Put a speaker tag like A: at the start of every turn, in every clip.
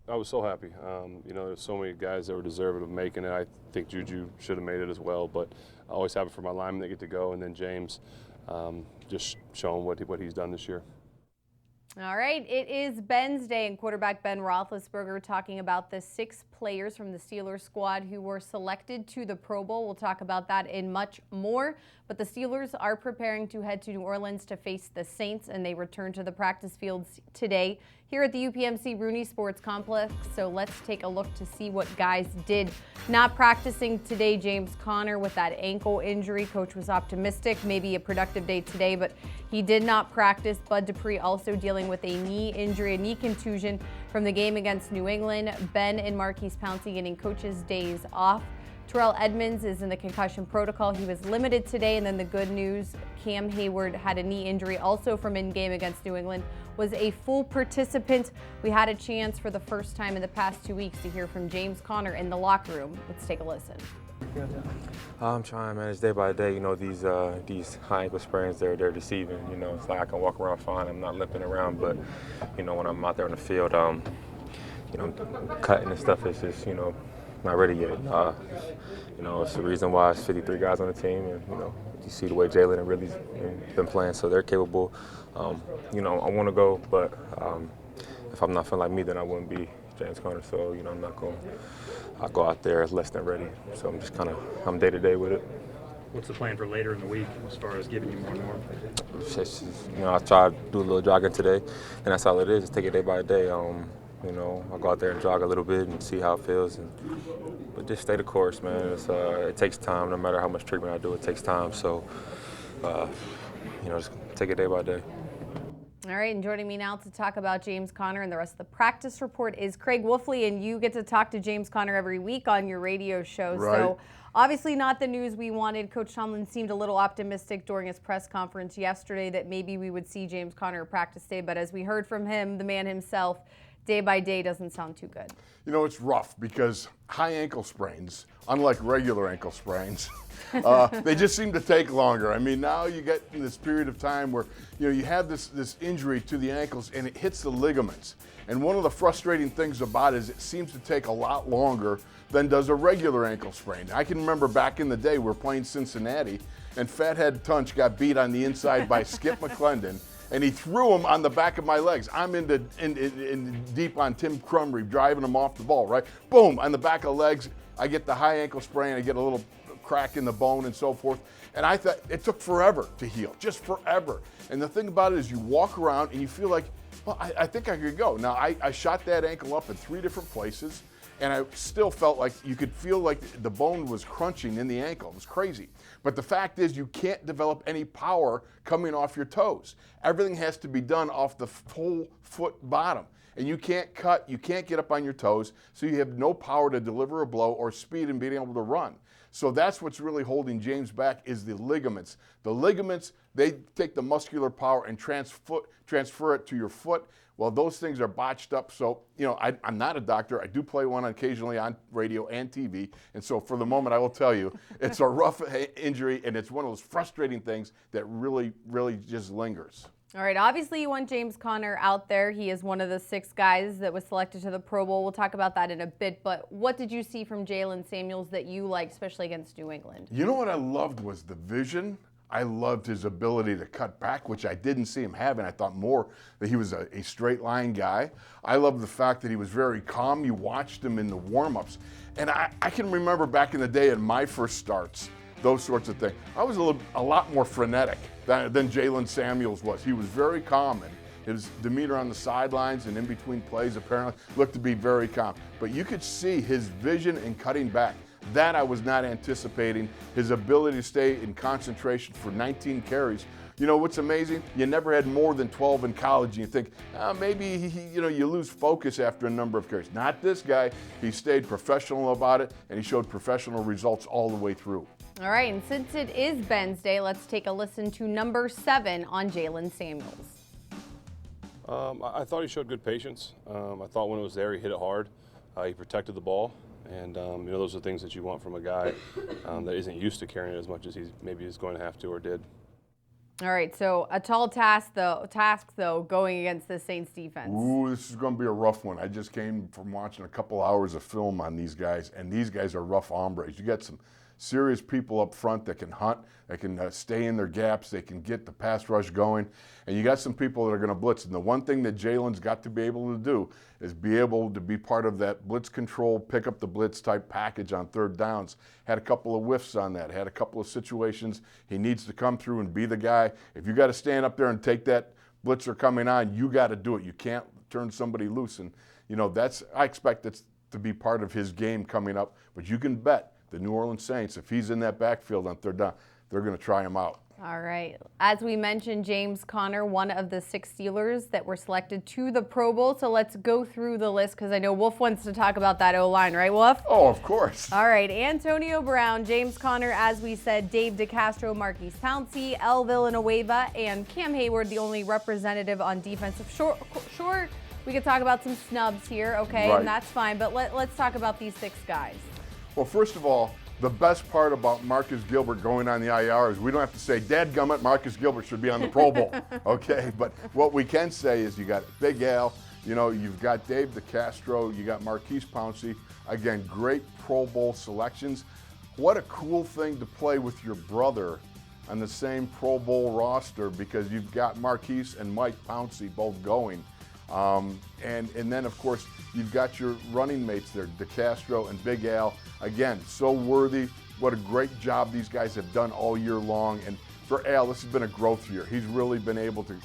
A: I was so happy. You know, there's so many guys that were deserving of making it. I think Juju should have made it as well, but I always have it for my linemen that get to go, and then James just showing what he's done this year.
B: All right, it is Ben's Day, and quarterback Ben Roethlisberger talking about the 6 players from the Steelers squad who were selected to the Pro Bowl. We'll talk about that and much more. But the Steelers are preparing to head to New Orleans to face the Saints, and they return to the practice fields today here at the UPMC Rooney Sports Complex. So let's take a look to see what guys did. Not practicing today, James Conner with that ankle injury. Coach was optimistic, maybe a productive day today, but he did not practice. Bud Dupree also dealing with a knee injury, a knee contusion from the game against New England. Ben and MAURKICE POUNCEY getting coaches' days off. Terrell Edmonds is in the concussion protocol. He was limited today. And then the good news, Cam Hayward had a knee injury also from in-game against New England, was a full participant. We had a chance for the first time in the past 2 weeks to hear from James Conner in the locker room. Let's take a listen.
C: I'm trying to manage day by day. You know, these high ankle sprains, they're deceiving. You know, it's like I can walk around fine. I'm not limping around, but you know, when I'm out there in the field, you know, cutting and stuff is just, you know, not ready yet. You know, it's the reason why it's 53 guys on the team, and you know, you see the way Jalen and Ridley's been playing, so they're capable. You know, I want to go, but if I'm not feeling like me, then I wouldn't be James Conner. So you know, I'll go out there less than ready. So I'm just I'm day to day with it.
D: What's the plan for later in the week as far as giving you more and more?
C: You know, I try to do a little jogging today, and that's all it is. Just take it day by day. You know, I'll go out there and jog a little bit and see how it feels. But just stay the course, man. It takes time. No matter how much treatment I do, it takes time. So, you know, just take it day by day.
B: All right, and joining me now to talk about James Conner and the rest of the practice report is Craig Wolfley, and you get to talk to James Conner every week on your radio show.
E: Right.
B: So obviously not the news we wanted. Coach Tomlin seemed a little optimistic during his press conference yesterday that maybe we would see James Conner practice day, but as we heard from him, the man himself, day by day doesn't sound too good.
E: You know, it's rough because high ankle sprains, unlike regular ankle sprains, they just seem to take longer. I mean, now you get in this period of time where, you know, you have this injury to the ankles and it hits the ligaments. And one of the frustrating things about it is it seems to take a lot longer than does a regular ankle sprain. I can remember back in the day we were playing Cincinnati and Fathead Tunch got beat on the inside by Skip McClendon, and he threw him on the back of my legs. I'm in deep on Tim Crumry, driving him off the ball, right? Boom, on the back of the legs. I get the high ankle sprain. I get a little crack in the bone and so forth. And I thought it took forever to heal, just forever. And the thing about it is you walk around and you feel like, well, I think I could go. Now, I shot that ankle up in 3 different places, and I still felt like you could feel like the bone was crunching in the ankle. It was crazy. But the fact is you can't develop any power coming off your toes. Everything has to be done off the whole foot bottom. And you can't cut, you can't get up on your toes, so you have no power to deliver a blow or speed in being able to run. So that's what's really holding James back is the ligaments. The ligaments, they take the muscular power and transfer it to your foot. Well, those things are botched up. So, you know, I'm not a doctor. I do play one occasionally on radio and TV. And so for the moment, I will tell you, it's a rough injury, and it's one of those frustrating things that really, really just lingers.
B: All right, obviously you want James Conner out there. He is one of the 6 guys that was selected to the Pro Bowl. We'll talk about that in a bit, but what did you see from Jalen Samuels that you liked, especially against New England?
E: You know what I loved was the vision. I loved his ability to cut back, which I didn't see him having. I thought more that he was a straight line guy. I loved the fact that he was very calm. You watched him in the warm-ups. And I can remember back in the day in my first starts, those sorts of things. I was a lot more frenetic than Jalen Samuels was. He was very calm, and his demeanor on the sidelines and in between plays apparently looked to be very calm. But you could see his vision in cutting back. That I was not anticipating. His ability to stay in concentration for 19 carries. You know what's amazing? You never had more than 12 in college, and you think, maybe you lose focus after a number of carries. Not this guy. He stayed professional about it, and he showed professional results all the way through.
B: All right, and since it is Ben's Day, let's take a listen to number 7 on Jalen Samuels.
A: I thought he showed good patience. I thought when it was there, he hit it hard. He protected the ball. And you know, those are things that you want from a guy that isn't used to carrying it as much as maybe he's going to have to or did.
B: All right, so a tall task though, going against the Saints defense.
E: Ooh, this is going to be a rough one. I just came from watching a couple hours of film on these guys, and these guys are rough hombres. You got some serious people up front that can hunt, that can stay in their gaps, they can get the pass rush going, and you got some people that are going to blitz. And the one thing that Jalen's got to be able to do is be able to be part of that blitz control, pick up the blitz type package on third downs. Had a couple of whiffs on that, had a couple of situations. He needs to come through and be the guy. If you got to stand up there and take that blitzer coming on, you got to do it. You can't turn somebody loose. And, you know, I expect it to be part of his game coming up. But you can bet the New Orleans Saints, if he's in that backfield on third down, they're going to try him out.
B: All right. As we mentioned, James Conner, one of the 6 Steelers that were selected to the Pro Bowl. So let's go through the list because I know Wolf wants to talk about that O-line, right, Wolf?
E: Oh, of course.
B: All right. Antonio Brown, James Conner, as we said, Dave DeCastro, MAURKICE POUNCEY, L. Villanueva, and Cam Hayward, the only representative on defensive. Sure, we could talk about some snubs here, okay,
E: right.
B: And that's fine. But let's talk about these 6 guys.
E: Well, first of all, the best part about Marcus Gilbert going on the IR is we don't have to say, dadgummit, Marcus Gilbert should be on the Pro Bowl, okay? But what we can say is you got Big Al, you know, you've got Dave DeCastro, you got MAURKICE POUNCEY. Again, great Pro Bowl selections. What a cool thing to play with your brother on the same Pro Bowl roster because you've got MAURKICE and Mike Pouncey both going. And then, of course, you've got your running mates there, DeCastro and Big Al. Again, so worthy. What a great job these guys have done all year long. And for Al, this has been a growth year. He's really been able to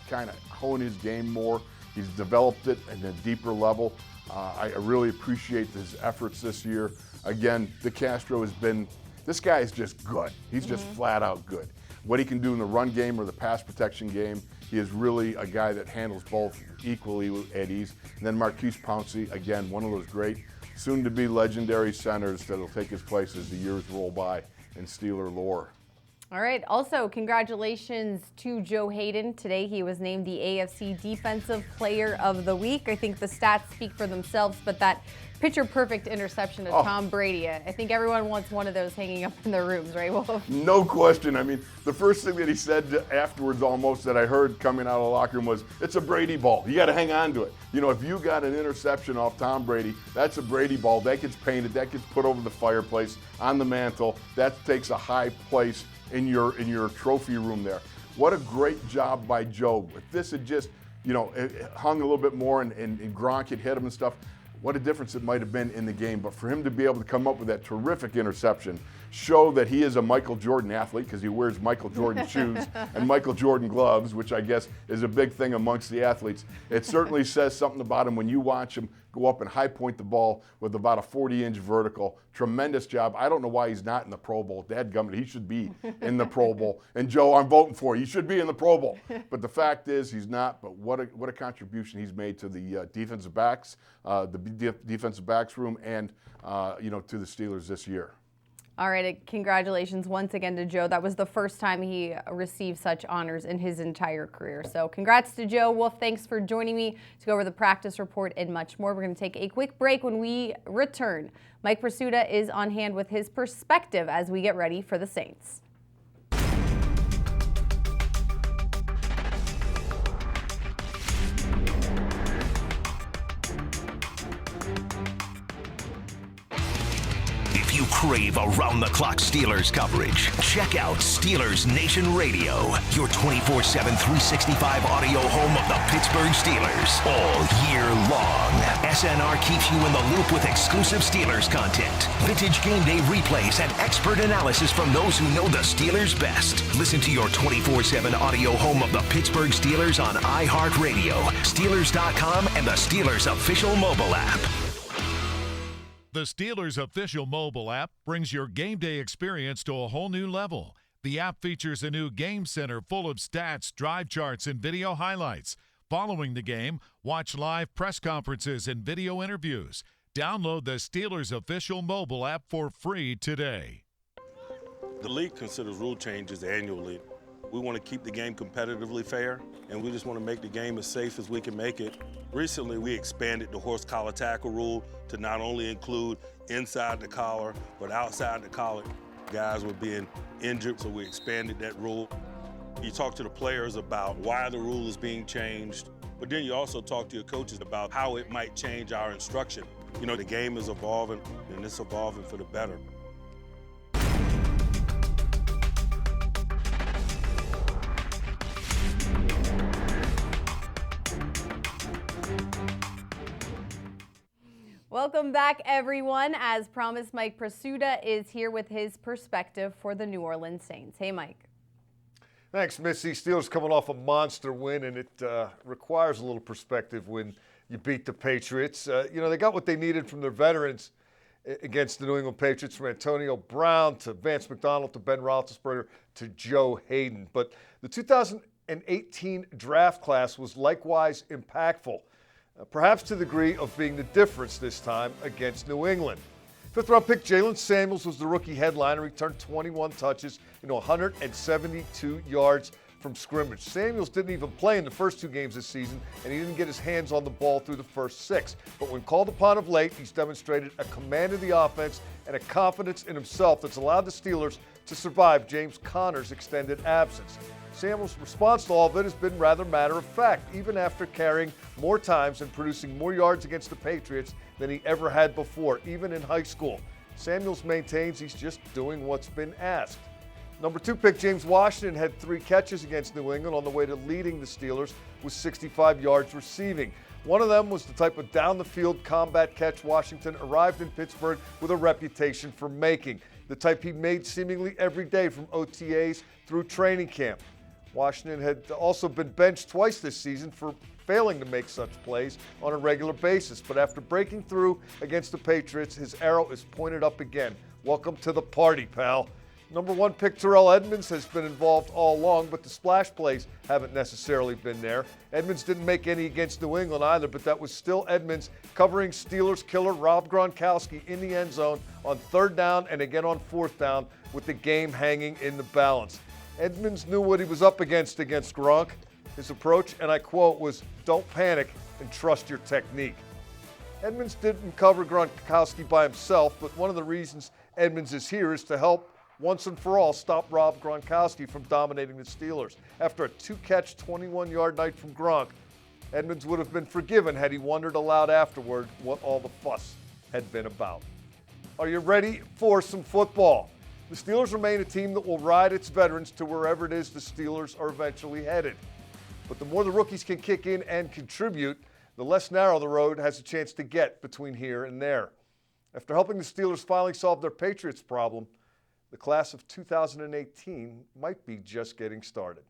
E: kind of hone his game more. He's developed it at a deeper level. I really appreciate his efforts this year. Again, DeCastro has been, this guy is just good. He's just flat out good. What he can do in the run game or the pass protection game, he is really a guy that handles both equally at ease. And then MAURKICE POUNCEY, again, one of those great, soon-to-be legendary centers that will take his place as the years roll by in Steeler lore.
B: All right. Also, congratulations to Joe Haden. Today he was named the AFC Defensive Player of the Week. I think the stats speak for themselves, but that picture-perfect interception to Tom Brady, I think everyone wants one of those hanging up in their rooms, right, Wolf?
E: No question. I mean, the first thing that he said afterwards almost that I heard coming out of the locker room was, it's a Brady ball. You got to hang on to it. You know, if you got an interception off Tom Brady, that's a Brady ball. That gets painted. That gets put over the fireplace, on the mantle. That takes a high place in your trophy room there. What a great job by Joe. If this had just, you know, it hung a little bit more and Gronk had hit him and stuff, what a difference it might have been in the game. But for him to be able to come up with that terrific interception, show that he is a Michael Jordan athlete because he wears Michael Jordan shoes and Michael Jordan gloves, which I guess is a big thing amongst the athletes. It certainly says something about him when you watch him go up and high point the ball with about a 40-inch vertical. Tremendous job. I don't know why he's not in the Pro Bowl. Dadgummit, he should be in the Pro Bowl. And Joe, I'm voting for you. You should be in the Pro Bowl. But the fact is he's not. But what a contribution he's made to the defensive backs, defensive backs room, and you know, to the Steelers this year.
B: All right, congratulations once again to Joe. That was the first time he received such honors in his entire career. So congrats to Joe. Wolf, thanks for joining me to go over the practice report and much more. We're going to take a quick break. When we return, Mike PRISUTA is on hand with his perspective as we get ready for the Saints.
F: You crave around-the-clock Steelers coverage? Check out Steelers Nation Radio, your 24/7, 365 audio home of the Pittsburgh Steelers all year long. SNR keeps you in the loop with exclusive Steelers content, vintage game day replays, and expert analysis from those who know the Steelers best. Listen to your 24/7 audio home of the Pittsburgh Steelers on iHeartRadio, Steelers.com, and the Steelers official mobile app.
G: The Steelers official mobile app brings your game day experience to a whole new level. The app features a new game center full of stats, drive charts, and video highlights. Following the game, watch live press conferences and video interviews. Download the Steelers official mobile app for free today.
H: The league considers rule changes annually. We want to keep the game competitively fair, and we just want to make the game as safe as we can make it. Recently, we expanded the horse collar tackle rule to not only include inside the collar, but outside the collar. Guys were being injured, so we expanded that rule. You talk to the players about why the rule is being changed, but then you also talk to your coaches about how it might change our instruction. You know, the game is evolving, and it's evolving for the better.
B: Welcome back, everyone. As promised, Mike Prisuta is here with his perspective for the New Orleans Saints. Hey, Mike.
I: Thanks, Missi. Steelers coming off a monster win, and it requires a little perspective when you beat the Patriots. You know, they got what they needed from their veterans against the New England Patriots, from Antonio Brown to Vance McDonald to Ben Roethlisberger to Joe Haden. But the 2018 draft class was likewise impactful, perhaps to the degree of being the difference this time against New England. Fifth-round pick Jalen Samuels was the rookie headliner. He turned 21 touches, 172 yards from scrimmage. Samuels didn't even play in the first 2 games this season, and he didn't get his hands on the ball through the first 6. But when called upon of late, he's demonstrated a command of the offense and a confidence in himself that's allowed the Steelers to survive James Conner's extended absence. Samuels' response to all of it has been rather matter-of-fact, even after carrying more times and producing more yards against the Patriots than he ever had before, even in high school. Samuels maintains he's just doing what's been asked. Number 2 pick James Washington had 3 catches against New England on the way to leading the Steelers with 65 yards receiving. One of them was the type of down-the-field combat catch Washington arrived in Pittsburgh with a reputation for making, the type he made seemingly every day from OTAs through training camp. Washington had also been benched twice this season for failing to make such plays on a regular basis. But after breaking through against the Patriots, his arrow is pointed up again. Welcome to the party, pal. Number 1 pick Terrell Edmunds has been involved all along, but the splash plays haven't necessarily been there. Edmunds didn't make any against New England either, but that was still Edmunds covering Steelers killer Rob Gronkowski in the end zone on 3rd down and again on 4th down with the game hanging in the balance. Edmunds knew what he was up against Gronk. His approach, and I quote, was "Don't panic and trust your technique." Edmunds didn't cover Gronkowski by himself, but one of the reasons Edmunds is here is to help once and for all stop Rob Gronkowski from dominating the Steelers. After a 2-catch, 21-yard night from Gronk, Edmunds would have been forgiven had he wondered aloud afterward what all the fuss had been about. Are you ready for some football? The Steelers remain a team that will ride its veterans to wherever it is the Steelers are eventually headed. But the more the rookies can kick in and contribute, the less narrow the road has a chance to get between here and there. After helping the Steelers finally solve their Patriots problem, the class of 2018 might be just getting started.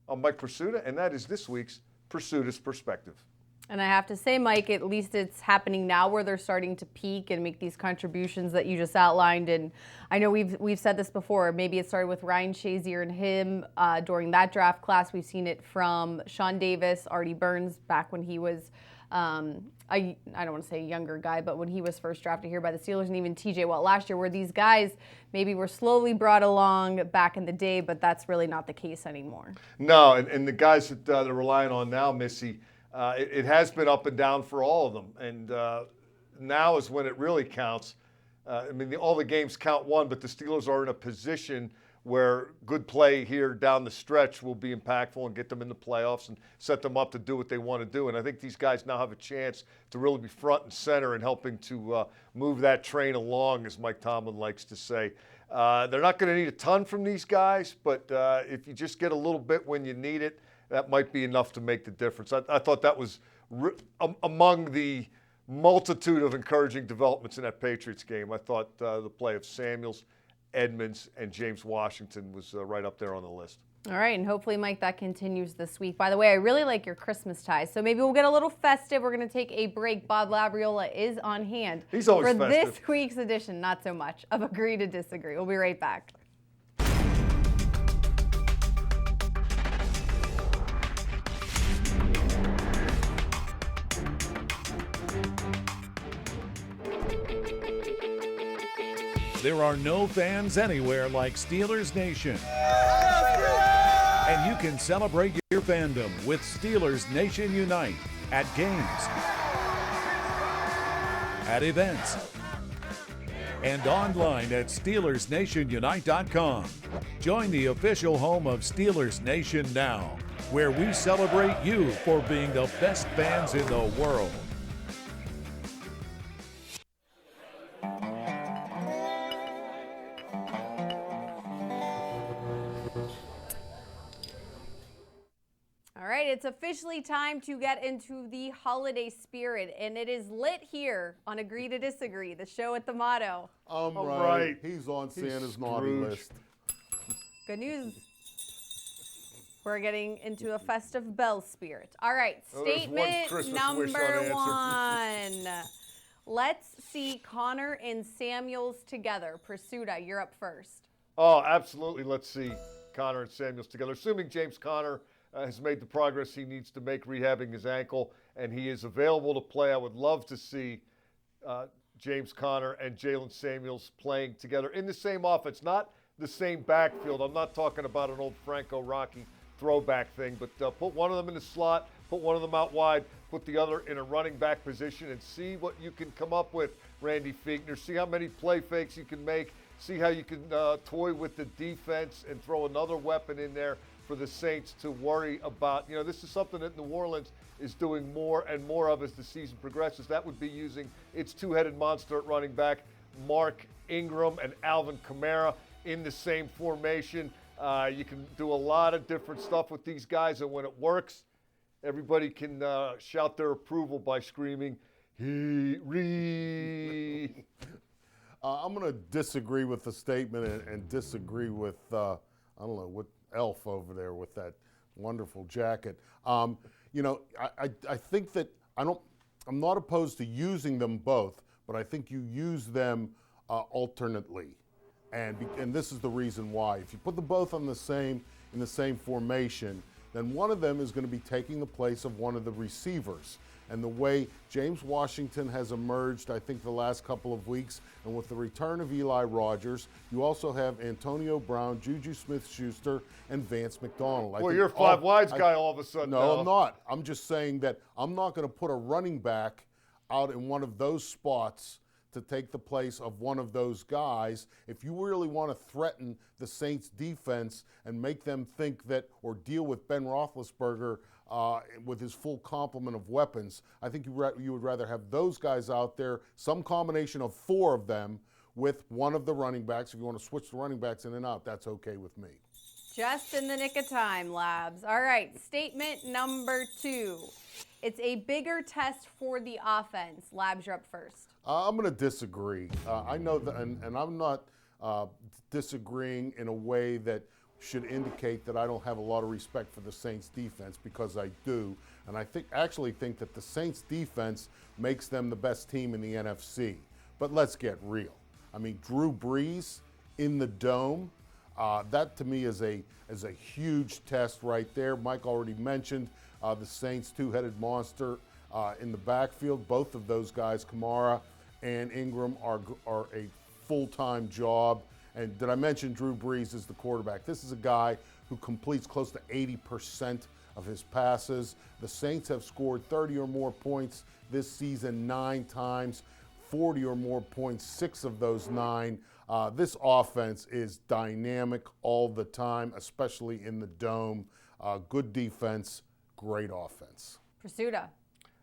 I: I'm Mike Prisuta, and that is this week's PRISUTA'S Perspective.
B: And I have to say, Mike, at least it's happening now where they're starting to peak and make these contributions that you just outlined. And I know we've said this before. Maybe it started with Ryan Shazier and him during that draft class. We've seen it from Sean Davis, Artie Burns back when he was, I don't want to say a younger guy, but when he was first drafted here by the Steelers, and even TJ Watt last year, where these guys maybe were slowly brought along back in the day, but that's really not the case anymore.
I: No, and the guys that they're relying on now, Missi, it has been up and down for all of them, and now is when it really counts. All the games count one, but the Steelers are in a position where good play here down the stretch will be impactful and get them in the playoffs and set them up to do what they want to do. And I think these guys now have a chance to really be front and center in helping to move that train along, as Mike Tomlin likes to say. They're not going to need a ton from these guys, but if you just get a little bit when you need it, that might be enough to make the difference. I thought that was among the multitude of encouraging developments in that Patriots game. I thought the play of Samuels, Edmunds, and James Washington was right up there on the list.
B: All right, and hopefully, Mike, that continues this week. By the way, I really like your Christmas ties, so maybe we'll get a little festive. We're going to take a break. Bob Labriola is on hand.
I: He's always
B: for
I: festive.
B: This week's edition, not so much, of Agree to Disagree. We'll be right back.
G: There are no fans anywhere like Steelers Nation. And you can celebrate your fandom with Steelers Nation Unite at games, at events, and online at SteelersNationUnite.com. Join the official home of Steelers Nation now, where we celebrate you for being the best fans in the world.
B: All right, it's officially time to get into the holiday spirit, and it is lit here on Agree to Disagree, the show at the motto.
E: I'm
I: All
E: right.
I: right.
E: He's on
I: He's
E: Santa's naughty
I: Scrooge.
E: list.
B: Good news. We're getting into a festive bell spirit. All right,
I: Oh, there's one
B: statement
I: Christmas
B: number
I: wish unanswered.
B: 1. Let's see Connor and Samuels together. Prisuta, you're up first.
I: Oh, absolutely. Let's see Connor and Samuels together. Assuming James Conner has made the progress he needs to make rehabbing his ankle, and he is available to play. I would love to see James Conner and Jalen Samuels playing together in the same offense, not the same backfield. I'm not talking about an old Franco Rocky throwback thing, but put one of them in the slot, put one of them out wide, put the other in a running back position, and see what you can come up with, Randy Fiegner. See how many play fakes you can make. See how you can toy with the defense and throw another weapon in there for the Saints to worry about. You know, this is something that New Orleans is doing more and more of as the season progresses. That would be using its two-headed monster at running back, Mark Ingram and Alvin Kamara, in the same formation. You can do a lot of different stuff with these guys, and when it works, everybody can shout their approval by screaming, "He-ree!"
E: I'm going to disagree with the statement and disagree with, I don't know, what Elf over there with that wonderful jacket. You know, I think that I'm not opposed to using them both, but I think you use them alternately. And this is the reason why. If you put them both in the same formation, then one of them is going to be taking the place of one of the receivers. And the way James Washington has emerged, I think, the last couple of weeks, and with the return of Eli Rogers, you also have Antonio Brown, Juju Smith-Schuster, and Vance McDonald.
I: Well, you're a five wides guy all of a sudden.
E: No,
I: now.
E: I'm not. I'm just saying that I'm not going to put a running back out in one of those spots to take the place of one of those guys. If you really want to threaten the Saints defense and make them think that, or deal with Ben Roethlisberger with his full complement of weapons, I think you would rather have those guys out there, some combination of 4 of them, with one of the running backs. If you want to switch the running backs in and out, that's okay with me.
B: Just in the nick of time, Labs. All right, statement number 2. It's a bigger test for the offense. Labs, you're up first.
E: I'm going to disagree. I know that, and I'm not disagreeing in a way that should indicate that I don't have a lot of respect for the Saints defense, because I do. And I actually think that the Saints defense makes them the best team in the NFC. But let's get real. I mean, Drew Brees in the Dome, that to me is a huge test right there. Mike already mentioned the Saints' two-headed monster in the backfield. Both of those guys, Kamara and Ingram, are a full-time job. And did I mention Drew Brees is the quarterback? This is a guy who completes close to 80% of his passes. The Saints have scored 30 or more points this season 9 times, 40 or more points 6 of those 9. This offense is dynamic all the time, especially in the Dome. Good defense, great offense.
B: Prisuta.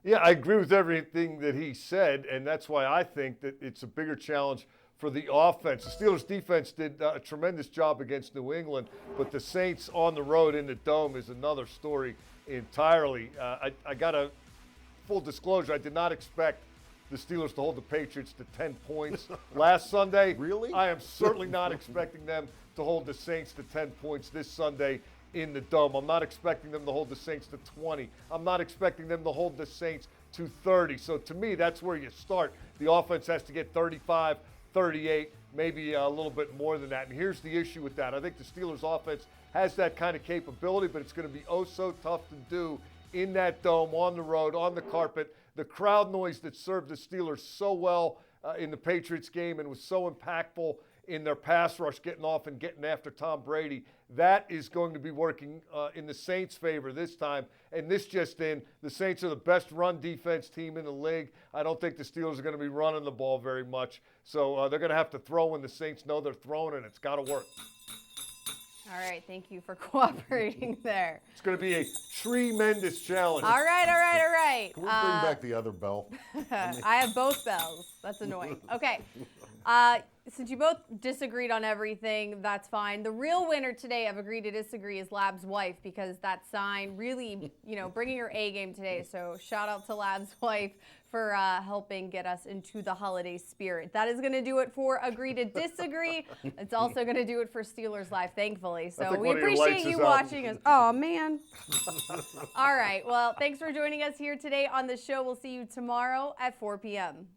I: Yeah, I agree with everything that he said, and that's why I think that it's a bigger challenge for the offense. The Steelers defense did a tremendous job against New England, but the Saints on the road in the Dome is another story entirely. I got a full disclosure. I did not expect the Steelers to hold the Patriots to 10 points last Sunday.
E: Really?
I: I am certainly not expecting them to hold the Saints to 10 points this Sunday in the Dome. I'm not expecting them to hold the Saints to 20. I'm not expecting them to hold the Saints to 30. So to me, that's where you start. The offense has to get 35, 38, maybe a little bit more than that. And here's the issue with that. I think the Steelers offense has that kind of capability, but it's going to be oh so tough to do in that Dome, on the road, on the carpet. The crowd noise that served the Steelers so well in the Patriots game and was so impactful in their pass rush, getting off and getting after Tom Brady. That is going to be working in the Saints' favor this time. And this just in, the Saints are the best run defense team in the league. I don't think the Steelers are going to be running the ball very much. So they're going to have to throw when the Saints know they're throwing, and it's got to work.
B: All right, thank you for cooperating there.
I: It's going to be a tremendous challenge.
B: All right.
E: Can we bring back the other bell?
B: I have both bells. That's annoying. Okay. Since you both disagreed on everything, that's fine. The real winner today of Agree to Disagree is Lab's wife, because that sign really, bringing her A game today. So shout out to Lab's wife for helping get us into the holiday spirit. That is going to do it for Agree to Disagree. It's also going to do it for Steelers Live, thankfully. So we appreciate you watching us. Oh, man. All right. Well, thanks for joining us here today on the show. We'll see you tomorrow at 4 p.m.